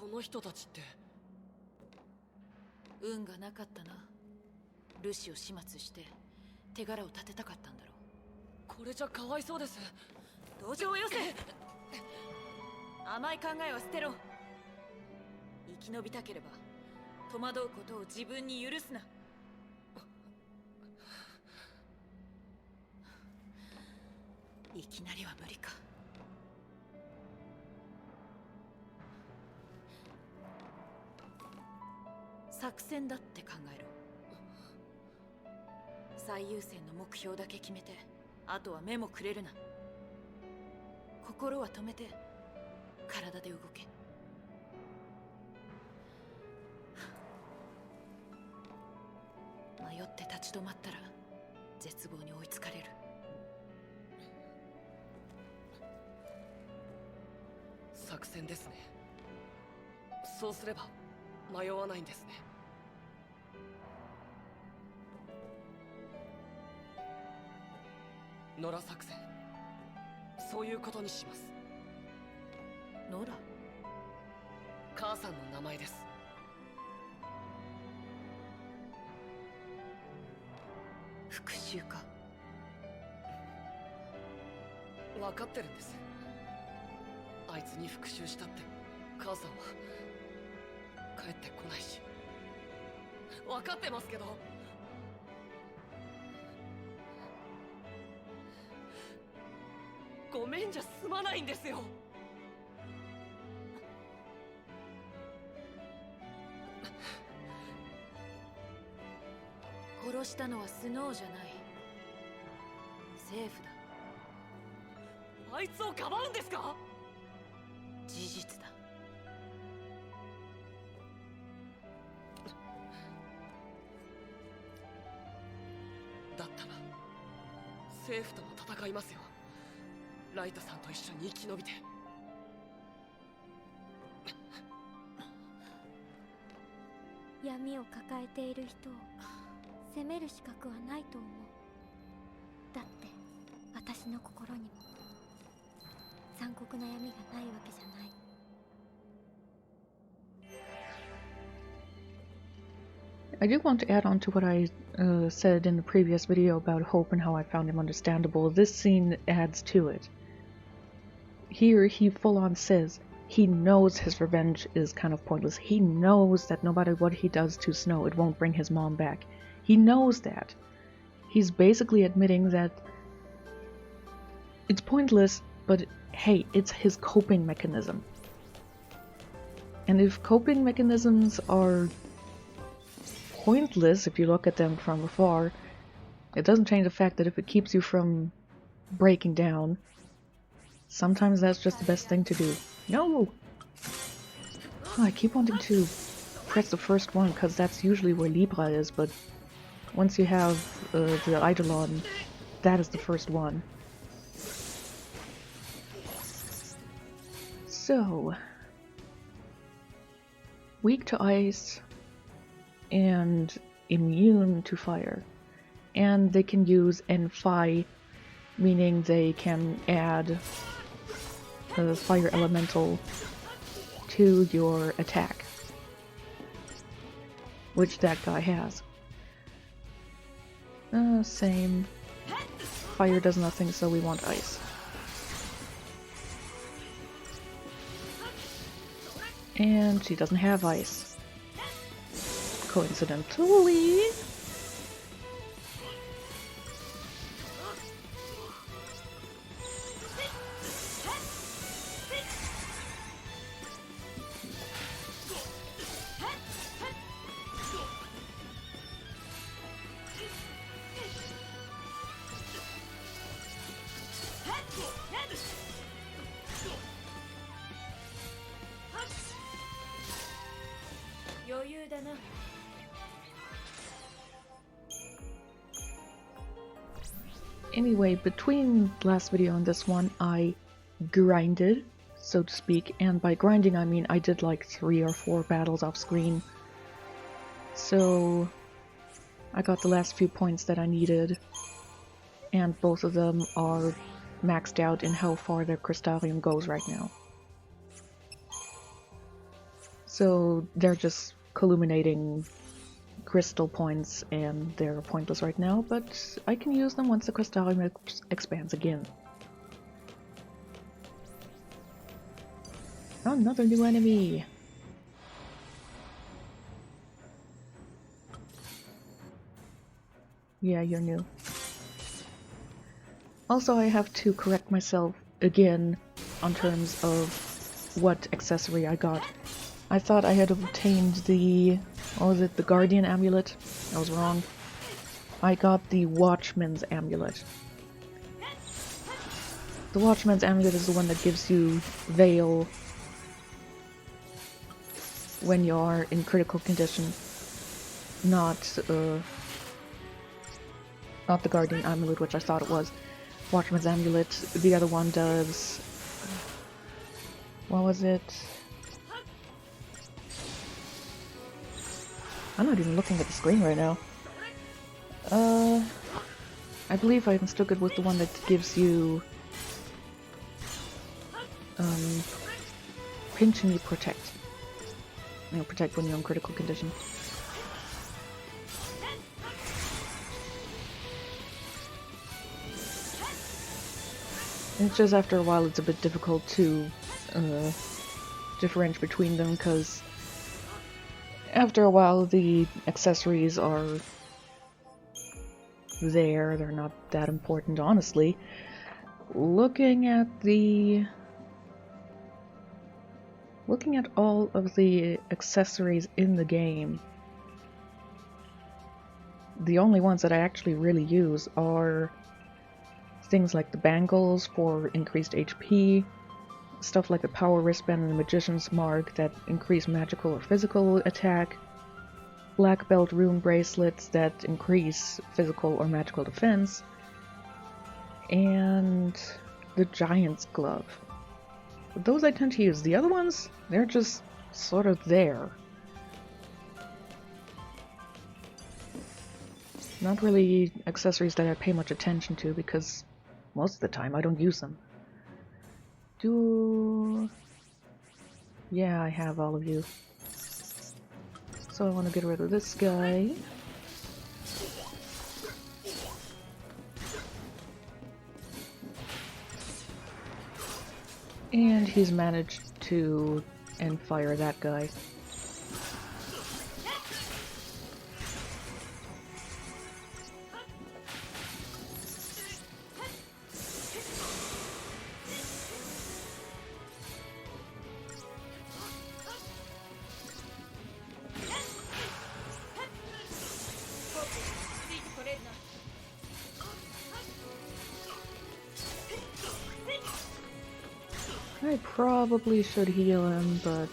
この人たちって。運がなかったな。ルシを始末して手柄を立てたかったんだろう。これじゃかわいそうです。同情をよせ。甘い考えは捨てろ。生き延びたければ戸惑うことを自分に許すな。いきなりは無理か。作戦だって考えろ。最優先の目標だけ決めて、あとは目もくれるな。心は止めて体で動け。迷って立ち止まったら絶望に追いつかれる。作戦ですね。そうすれば迷わないんですね。野良作戦、そういうことにします。野良？母さんの名前です。復讐か。分かってるんです。あいつに復讐したって母さんは帰ってこないし。分かってますけど、ごめんじゃ済まないんですよ。殺したのはスノーじゃない、政府だ。あいつをかばうんですか？事実だ。だったら政府とも戦いますよ。ライトさんと一緒に生き延びて。闇を抱えている人を責める資格はないと思う。だって私の心にも残酷な闇がないわけじゃない。I do want to add on to what I said in the previous video about Hope and how I found him understandable. This scene adds to it. Here, he full-on says he knows his revenge is kind of pointless. He knows that no matter what he does to Snow, it won't bring his mom back. He knows that. He's basically admitting that it's pointless, but hey, it's his coping mechanism. And if coping mechanisms are pointless, if you look at them from afar, it doesn't change the fact that if it keeps you from breaking down, sometimes that's just the best thing to do. No! Oh, I keep wanting to press the first one, because that's usually where Libra is, but once you have the Eidolon, that is the first one. So, weak to ice and immune to fire. And they can use N-Phi, meaning they can add a fire elemental to your attack, which that guy has. Same. Fire does nothing, so we want ice. And she doesn't have ice. Coincidentally. Anyway, between last video and this one, I grinded, so to speak, and by grinding I mean I did like 3 or 4 battles off screen. So I got the last few points that I needed, and both of them are maxed out in how far their Crystarium goes right now. So they're just illuminating crystal points, and they're pointless right now, but I can use them once the crystallum expands again. Another new enemy! Yeah, you're new. Also, I have to correct myself again on terms of what accessory I got. I thought I had obtained the... what was it? The Guardian Amulet? I was wrong. I got the Watchman's Amulet. The Watchman's Amulet is the one that gives you Veil when you are in critical condition. Not the Guardian Amulet, which I thought it was. Watchman's Amulet. The other one does... what was it? I'm not even looking at the screen right now. I believe I'm still good with the one that gives you... pinch and you protect. You know, protect when you're in critical condition. It's just after a while it's a bit difficult to differentiate between them, because after a while the accessories are there, they're not that important, honestly. Looking at all of the accessories in the game, the only ones that I actually really use are things like the bangles for increased HP, stuff like the power wristband and the magician's mark that increase magical or physical attack, black belt rune bracelets that increase physical or magical defense, and the giant's glove. But those I tend to use. The other ones, they're just sort of there. Not really accessories that I pay much attention to, because most of the time I don't use them. Yeah, I have all of you. So I want to get rid of this guy. And he's managed to end fire that guy. I probably should heal him, but...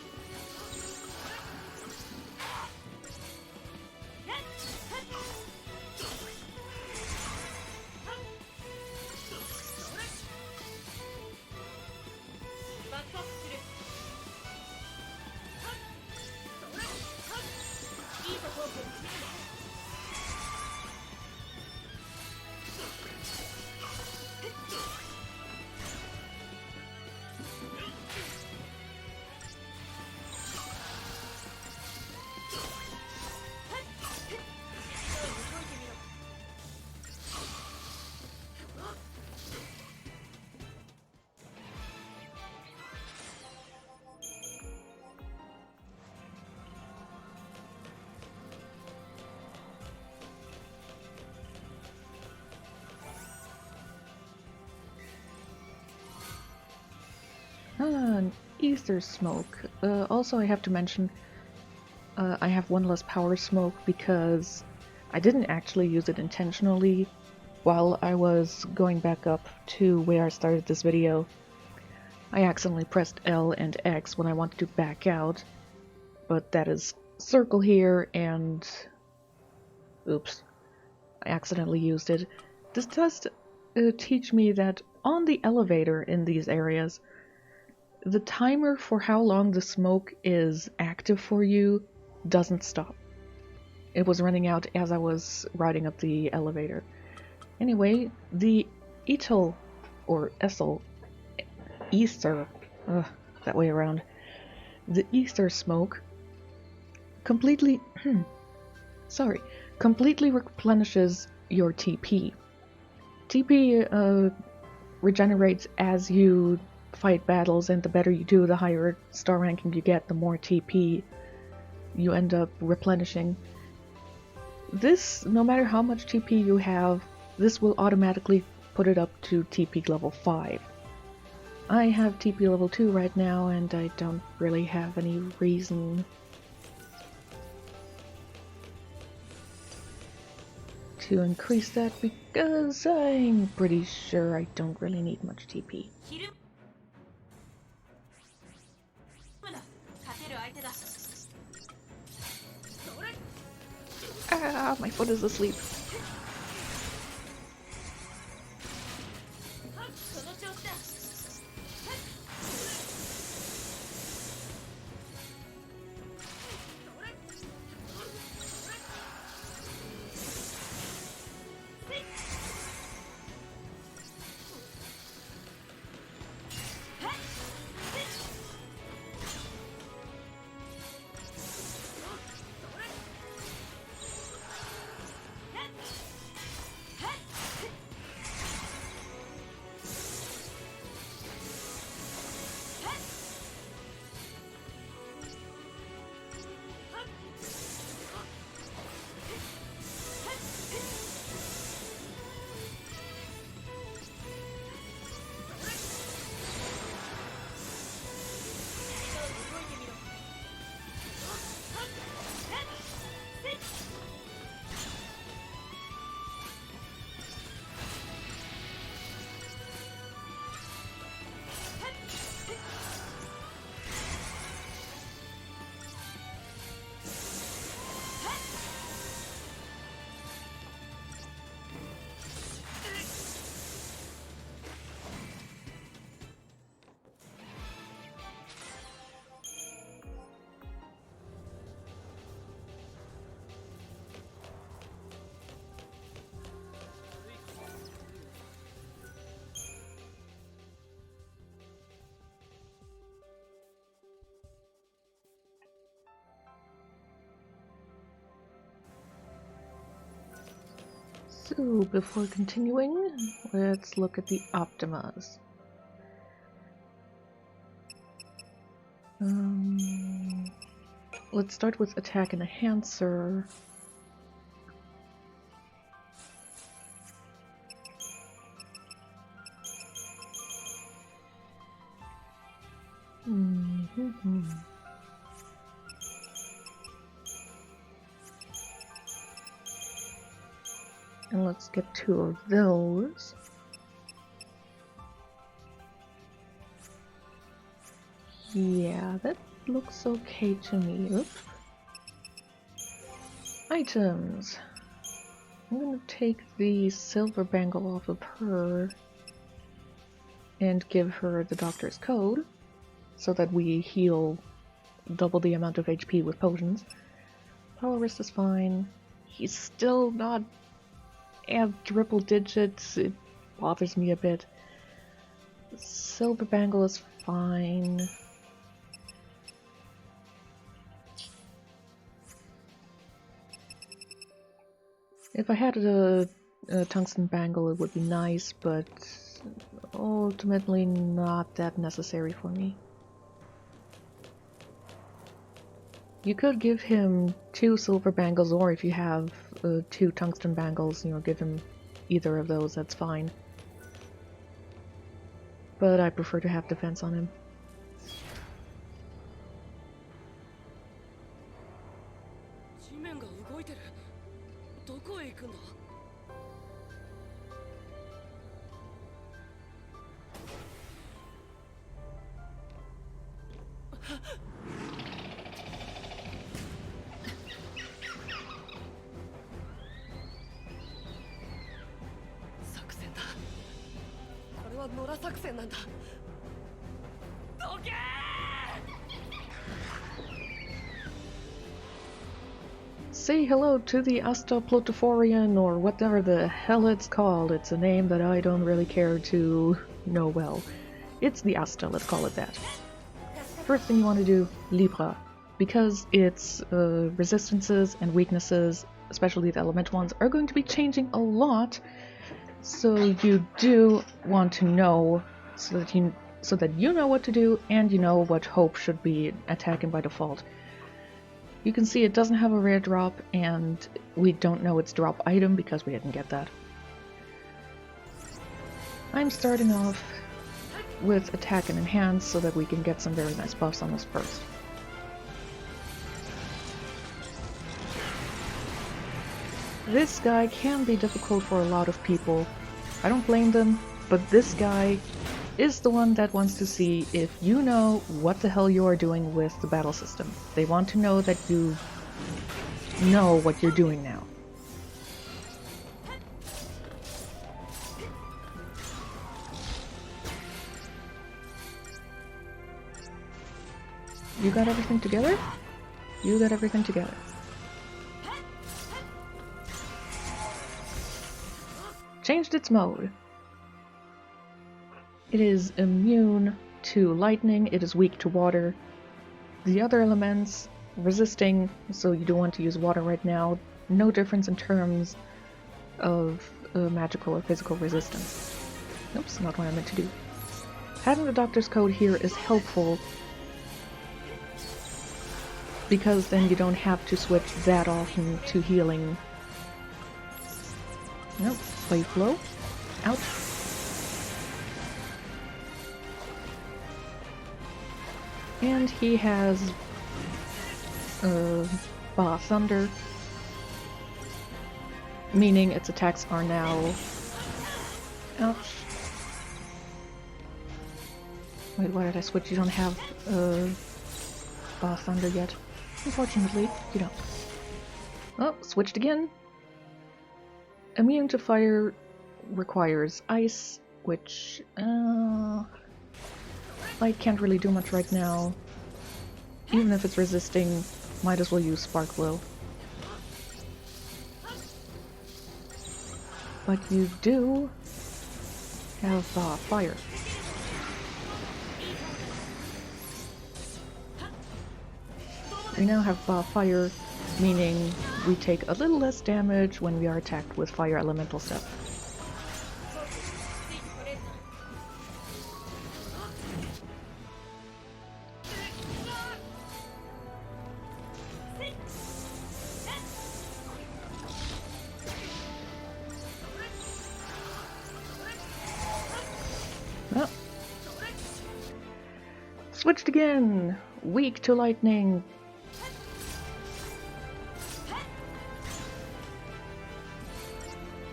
an ether smoke. Also, I have to mention, I have one less power smoke because I didn't actually use it intentionally while I was going back up to where I started this video. I accidentally pressed L and X when I wanted to back out, but that is circle here, and oops, I accidentally used it. This does teach me that on the elevator in these areas, the timer for how long the smoke is active for you doesn't stop. It was running out as I was riding up the elevator. Anyway, the Ethyl, or Ethyl, Ether, that way around. The ether smoke completely completely replenishes your TP. TP regenerates as you fight battles, and the better you do, the higher star ranking you get, the more TP you end up replenishing. This, no matter how much TP you have, this will automatically put it up to TP level 5. I have TP level 2 right now, and I don't really have any reason to increase that because I'm pretty sure I don't really need much TP. Ah, my foot is asleep. So, before continuing, let's look at the Optimas. Let's start with Attack and Enhancer. And let's get 2 of those. Yeah, that looks okay to me. Oops. Items. I'm gonna take the silver bangle off of her and give her the doctor's code so that we heal double the amount of HP with potions. Power wrist is fine. He's still not at triple digits. It bothers me a bit. Silver bangle is fine. If I had a tungsten bangle, it would be nice, but ultimately not that necessary for me. You could give him 2 silver bangles, or if you have 2 tungsten bangles, you know, give him either of those, that's fine. But I prefer to have defense on him. Say hello to the Aster Protoflorian, or whatever the hell it's called. It's a name that I don't really care to know well. It's the Aster, let's call it that. First thing you want to do, Libra. because its resistances and weaknesses, especially the elemental ones, are going to be changing a lot. So you do want to know so that you know what to do and you know what hope should be attacking by default. You can see it doesn't have a rare drop, and we don't know its drop item because we didn't get that. I'm starting off with attack and enhance so that we can get some very nice buffs on this first. This guy can be difficult for a lot of people. I don't blame them, but this guy is the one that wants to see if you know what the hell you are doing with the battle system. They want to know that you know what you're doing now. You got everything together? You got everything together. Changed its mode. It is immune to lightning, it is weak to water. The other elements, resisting, so you don't want to use water right now. No difference in terms of magical or physical resistance. Oops, not what I meant to do. Having the doctor's code here is helpful because then you don't have to switch that often to healing. Nope, play flow. Ouch. And he has Ba Thunder, meaning its attacks are now... Ouch. Wait, why did I switch? You don't have Ba Thunder yet. Unfortunately, you don't. Oh, switched again. Immune to fire requires ice, which... I can't really do much right now. Even if it's resisting, might as well use Spark Blow. But you do have fire. We now have fire, meaning we take a little less damage when we are attacked with fire elemental stuff. Oh. Switched again! Weak to lightning.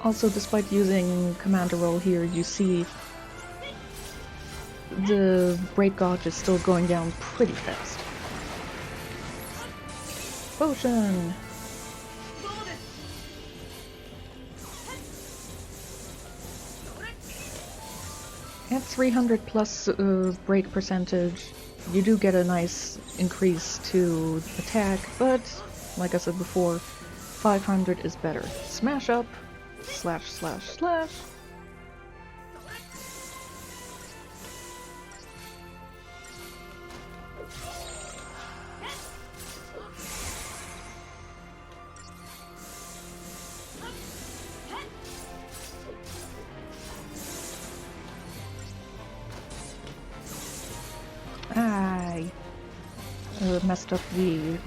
Also, despite using Commander Roll here, you see the Great Gauge is still going down pretty fast. Potion! At 300 plus break percentage, you do get a nice increase to attack, but, like I said before, 500 is better. Smash up! Slash, slash, slash. I messed up the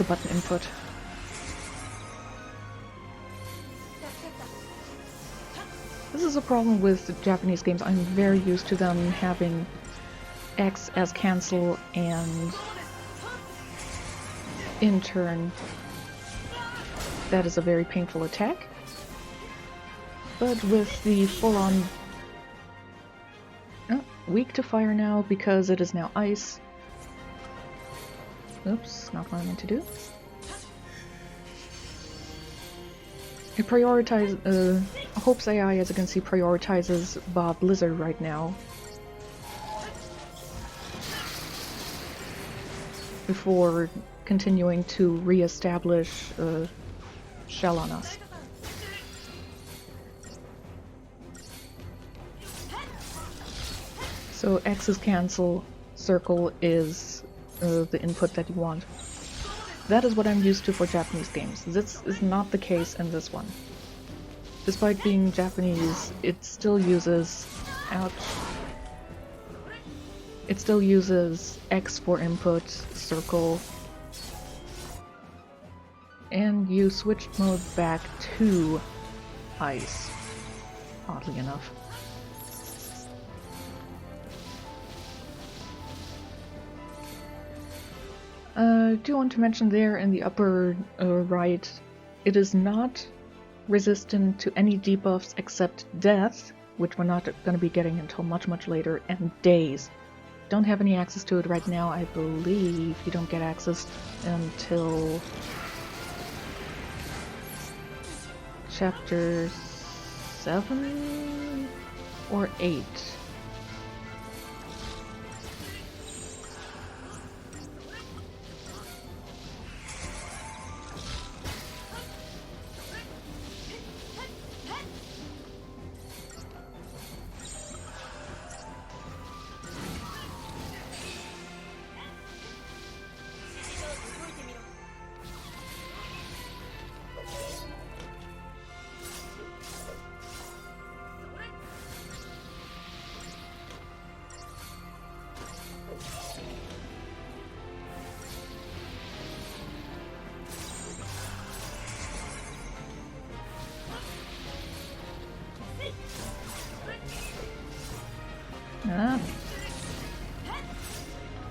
button input. This is a problem with Japanese games. I'm very used to them having X as cancel and in turn. That is a very painful attack. But with the full-on... Oh, weak to fire now because it is now ice. Oops, not what I meant to do. It prioritizes, Hope's AI, as you can see, prioritizes Blizzard right now. Before continuing to re-establish Shell on us. So X is cancel, circle is the input that you want. That is what I'm used to for Japanese games. This is not the case in this one. Despite being Japanese, it still uses... ouch. It still uses X for input, circle, and you switched mode back to ice, oddly enough. I do want to mention there in the upper right, it is not resistant to any debuffs except death, which we're not going to be getting until much later, and daze. Don't have any access to it right now. I believe you don't get access until chapter 7 or 8.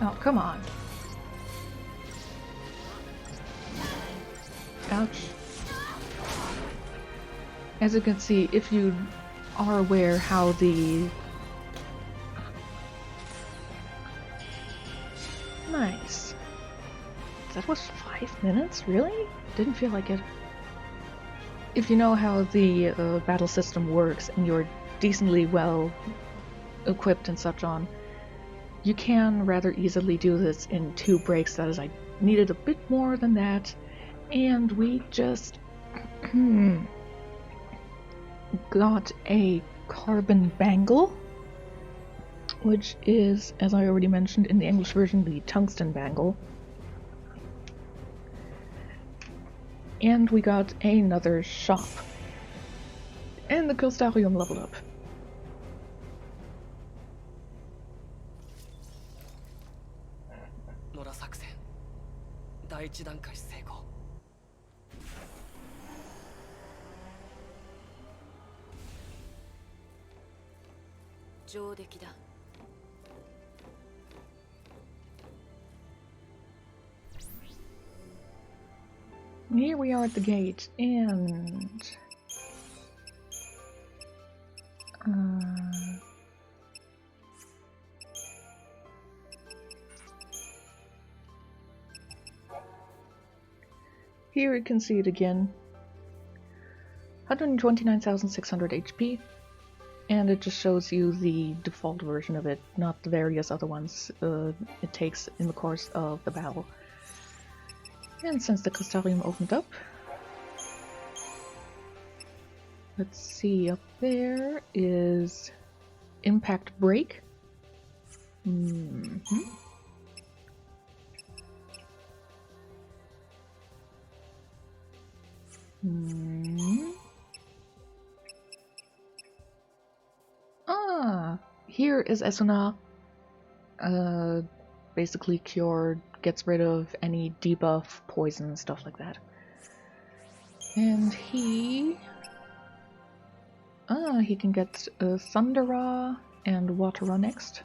Oh, come on. Ouch. As you can see, if you are aware how the... Nice. That was 5 minutes? Really? Didn't feel like it. If you know how the battle system works and you're decently well equipped and such on, you can rather easily do this in 2 breaks. That is, I needed a bit more than that, and we just got a carbon bangle, which is, as I already mentioned in the English version, the tungsten bangle. And we got another shop. And the Crystarium leveled up. Here we are at the gate, and here you can see it again. 129,600 HP, and it just shows you the default version of it, not the various other ones it takes in the course of the battle. And since the Crystarium opened up, let's see, up there is Impact Break. Here is Esuna. Basically cured, gets rid of any debuff, poison, stuff like that. And he can get Thundera and Watera next.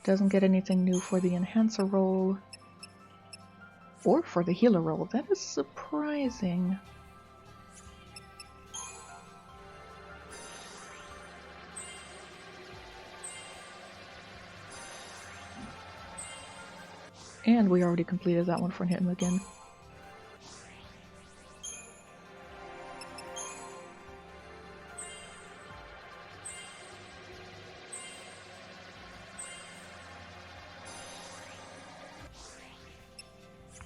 Doesn't get anything new for the Enhancer role. Or for the Healer role. That is surprising. And we already completed that one for him again.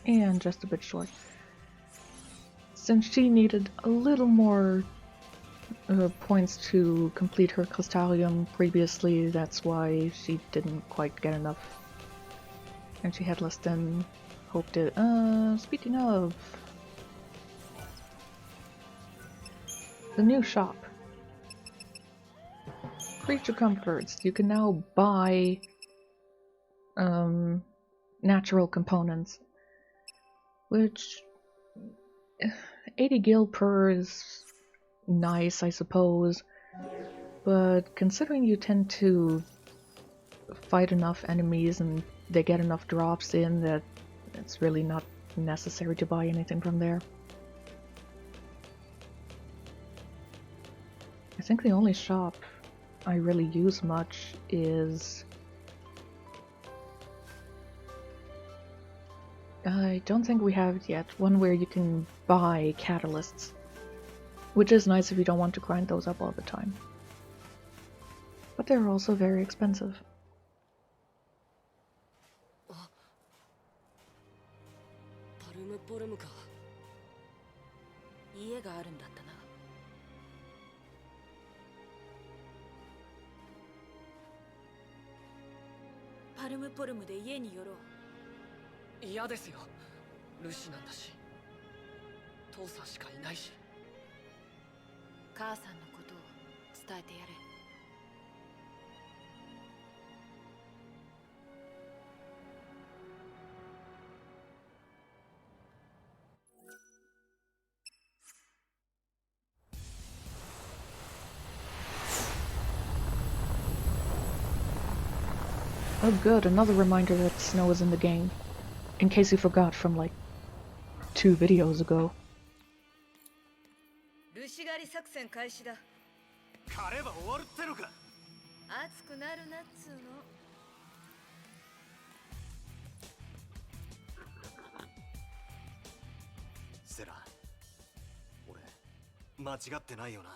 And just a bit short. Since she needed a little more points to complete her Crystallium previously, that's why she didn't quite get enough. And she had less than hoped it. Speaking of... the new shop. Creature comforts. You can now buy natural components. Which 80 gil per is nice, I suppose. But considering you tend to fight enough enemies and they get enough drops in that it's really not necessary to buy anything from there. I think the only shop I really use much is... I don't think we have it yet. One where you can buy catalysts. Which is nice if you don't want to grind those up all the time. But they're also very expensive. パルムポルムか。家があるんだったな。パルムポルムで家に寄ろう。嫌ですよ。ルシなんだし。父さんしかいないし。母さんのことを伝えてやれ。Oh good, another reminder that snow is in the game. In case you forgot from like 2 videos ago. ルシ狩り作戦開始だ。狩れば終わるってのか。熱くなるなっつうの。セラ、俺間違ってないよな。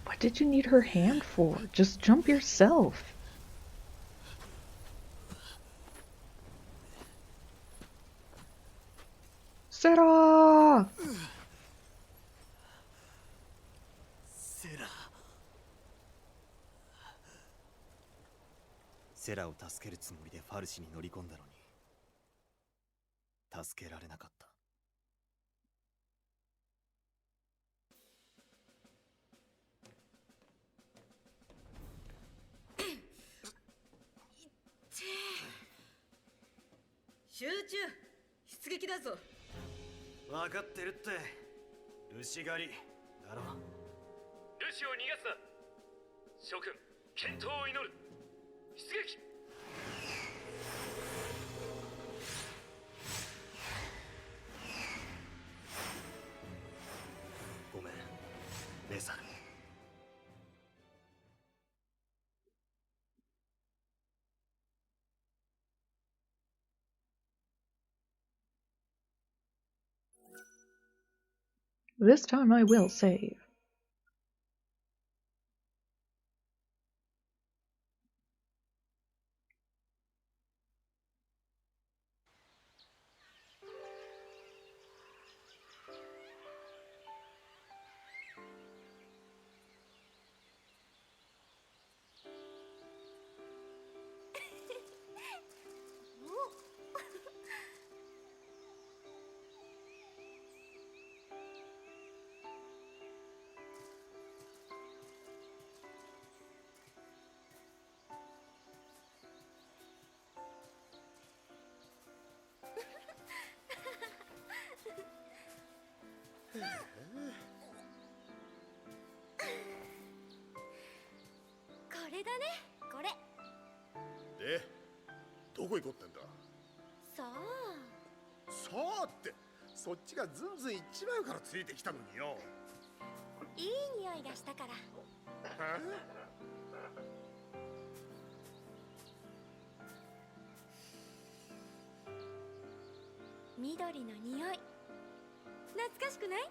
What did you need her hand for? Just jump yourself. Sarah! セラを助けるつもりでファルシに乗り込んだのに助けられなかった。集中、出撃だぞ。分かってるって。ルシ狩りだろ。ルシを逃がすな。諸君、健闘を祈る。出撃。This time I will save.で、どこ行こうってんだ。さあさあって、そっちがずんずん行っちまうからついてきたのによ。いい匂いがしたから。緑の匂い、懐かしくない？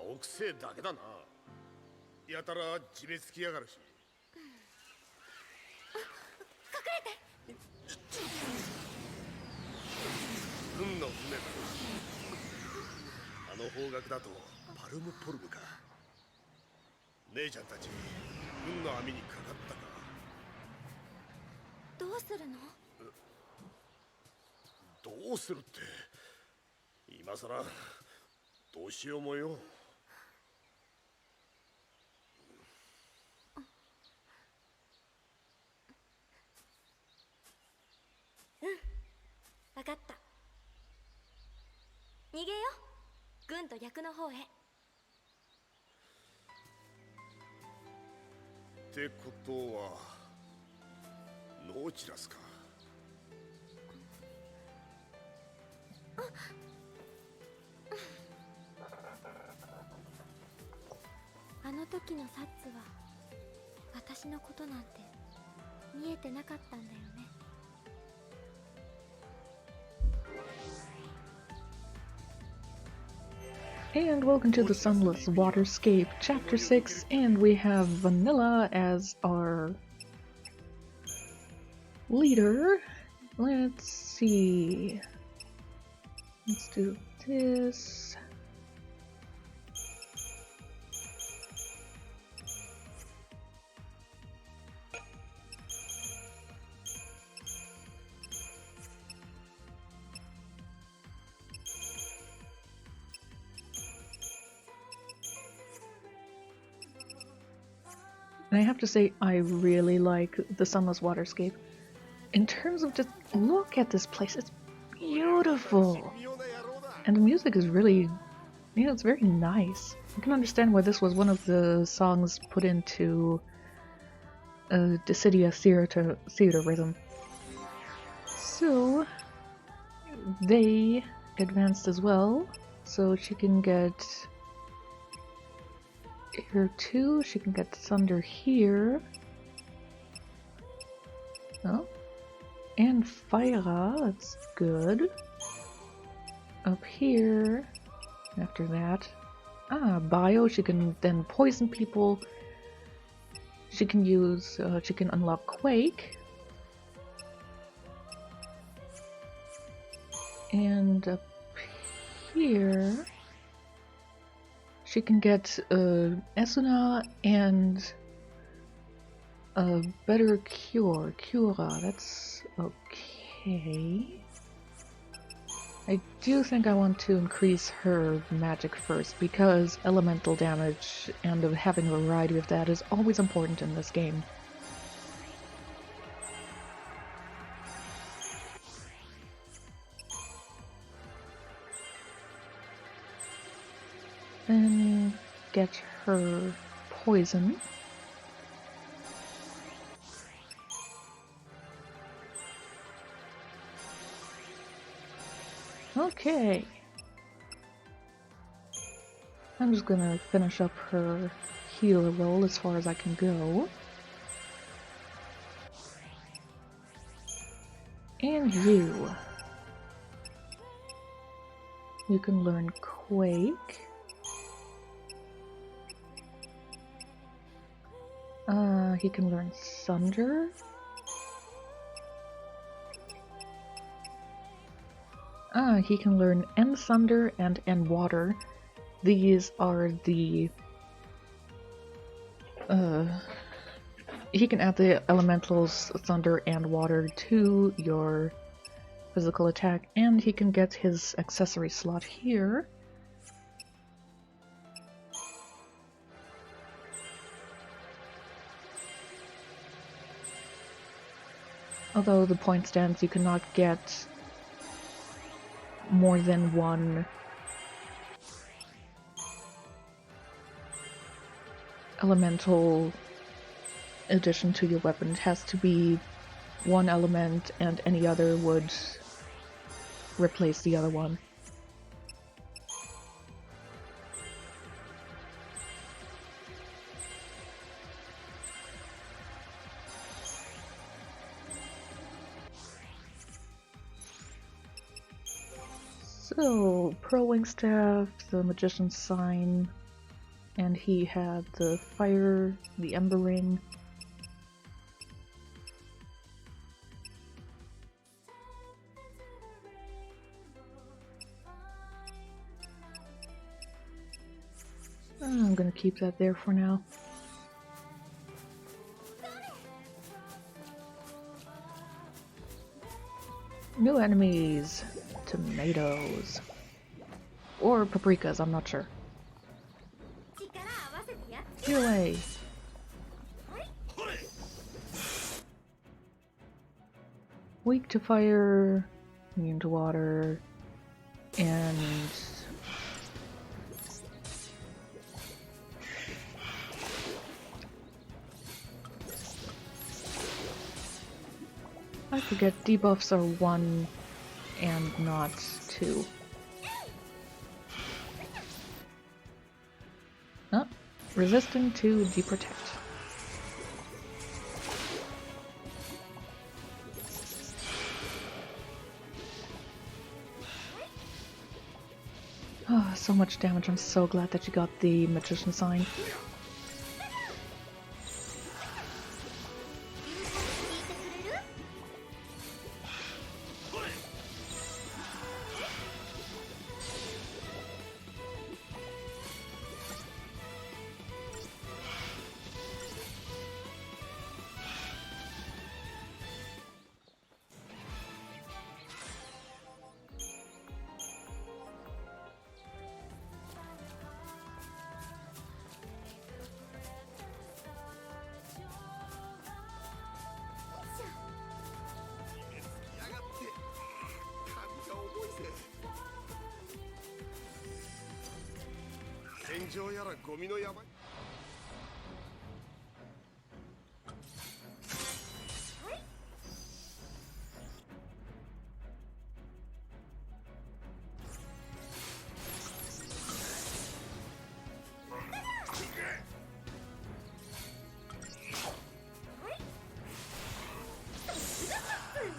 青くせえだけだな。やたら地べつきやがるし。隠れて。運の船だ。あの方角だとパルムポルムか。姉ちゃんたち運の網にかかったか。どうするの？どうするって今さらどうしようもよ。分かった。逃げよう。軍と逆の方へ。ってことはノーチラスか。あの時のサッツは私のことなんて見えてなかったんだよね。And welcome to the Sunless Waterscape, Chapter 6, and we have Vanilla as our leader. Let's see. Let's do this. And I have to say, I really like the Sunless Waterscape. In terms of just look at this place, it's beautiful. And the music is really, you know, it's very nice. I can understand why this was one of the songs put into Dissidia theater rhythm. So, they advanced as well, so she can get here too, she can get thunder here. Oh. And Fire, that's good. Up here, after that. Bio, she can then poison people. She can use, she can unlock Quake. And up here, she can get Esuna and a better Cura, that's okay. I do think I want to increase her magic first, because elemental damage and having a variety of that is always important in this game. Then get her poison. Okay. I'm just gonna finish up her healer roll as far as I can go. And you. You can learn Quake. He can learn Thunder. He can learn End Thunder and End Water. These are the... he can add the elementals Thunder and Water to your physical attack, and he can get his accessory slot here. Although the point stands, you cannot get more than one elemental addition to your weapon. It has to be one element, and any other would replace the other one. So, Pro Wing Staff, the Magician's Sign, and he had the Fire, the Ember Ring. I'm gonna keep that there for now. New enemies. Tomatoes. Or paprikas, I'm not sure. Get away. Weak to fire, immune to water, and I forget, debuffs are 1 and not 2. Oh, resistant to deprotect. Oh, so much damage. I'm so glad that you got the Magician Sign.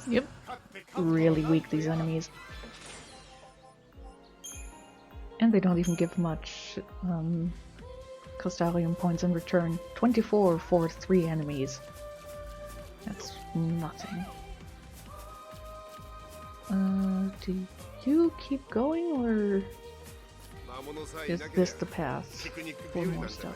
Yep. Really weak, these enemies. And they don't even give much Costallion points in return. 24 for 3 enemies. That's nothing. Do you keep going, or is this the path for more stuff?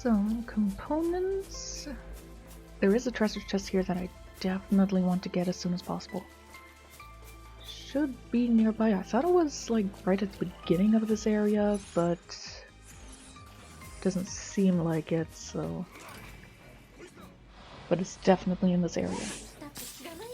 some components. There is a treasure chest here that I definitely want to get as soon as possible. Should be nearby. I thought it was like right at the beginning of this area, but doesn't seem like it, so... But it's definitely in this area. だって知らないよ。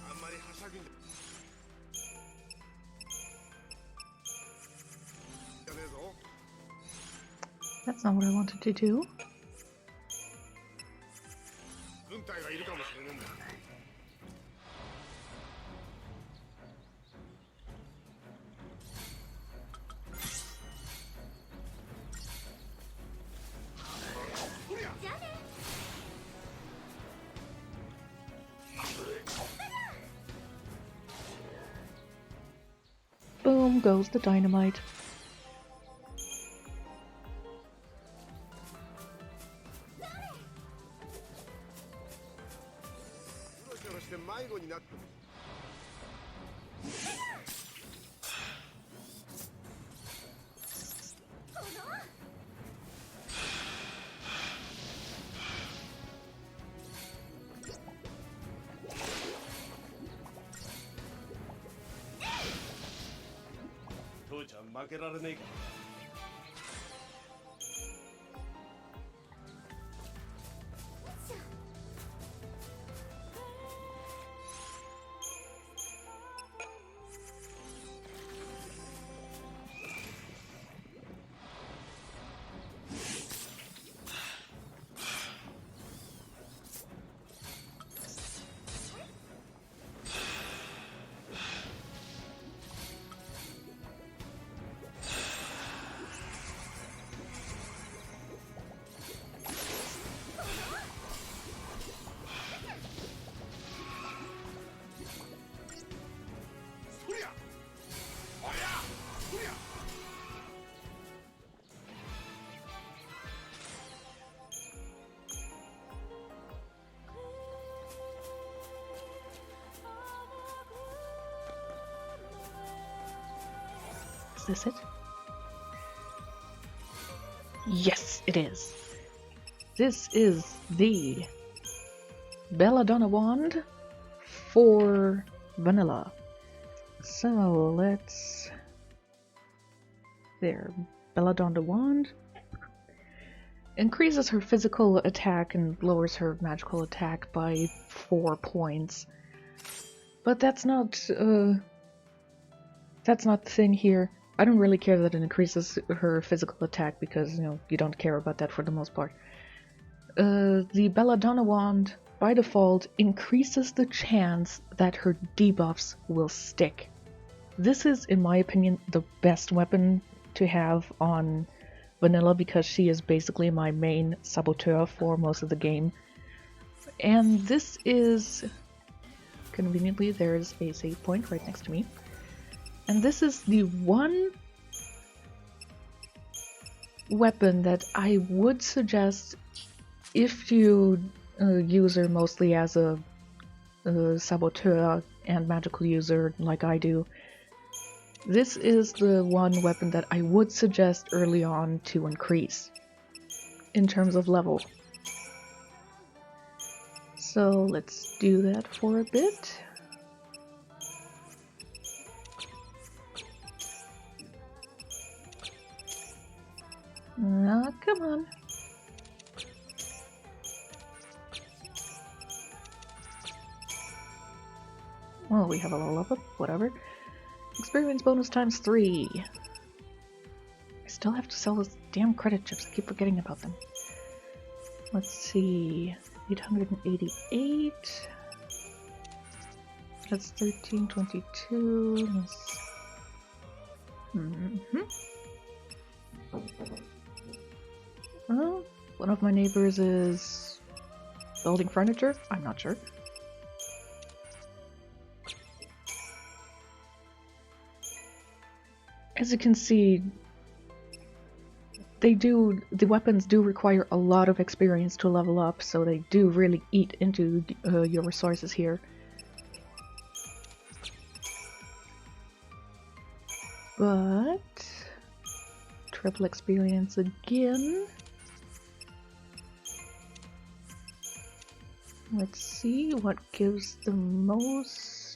あんまりはしゃぐんじゃねえぞ。 That's not what I wanted to do. 軍隊がいるかもしれねえんだ。じゃあね。 Boom goes the dynamite. うろちょろして迷子になって。父ちゃん負けられねえか。 Is this it? Yes, it is. This is the Belladonna wand for vanilla. So let's... There. Belladonna wand. Increases her physical attack and lowers her magical attack by 4 points. But that's not the thing here. I don't really care that it increases her physical attack because, you know, you don't care about that for the most part. The Belladonna wand, by default, increases the chance that her debuffs will stick. This is, in my opinion, the best weapon to have on vanilla because she is basically my main saboteur for most of the game. And this is... Conveniently, there's a save point right next to me. And this is the one weapon that I would suggest if you use her mostly as a saboteur and magical user like I do. This is the one weapon that I would suggest early on to increase in terms of level. So let's do that for a bit. Ah, come on. Well, we have a level up, whatever. Experience bonus times 3. I still have to sell those damn credit chips. I keep forgetting about them. Let's see. 888. That's 1322. Well, one of my neighbors is building furniture? I'm not sure. As you can see, the weapons do require a lot of experience to level up, so they do really eat into your resources here. But triple experience again. Let's see what gives the most.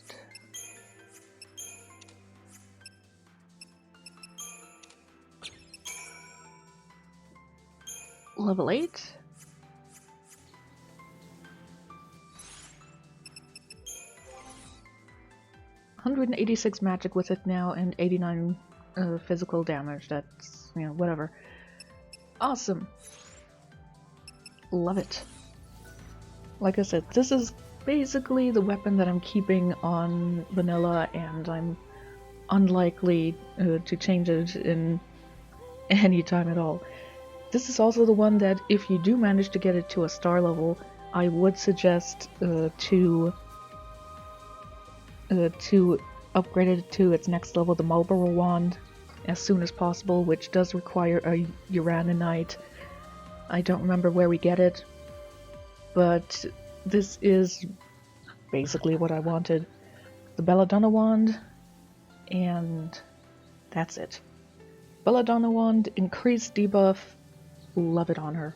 Level 8. $186 magic with it now, and 89 physical damage. That's, you know, whatever. Awesome. Love it. Like I said, this is basically the weapon that I'm keeping on vanilla, and I'm unlikely to change it in any time at all. This is also the one that, if you do manage to get it to a star level, I would suggest to upgrade it to its next level, the Marlborough Wand, as soon as possible, which does require a Uraninite. I don't remember where we get it, but this is basically what I wanted. The Belladonna Wand, and that's it. Belladonna Wand, increased debuff, love it on her.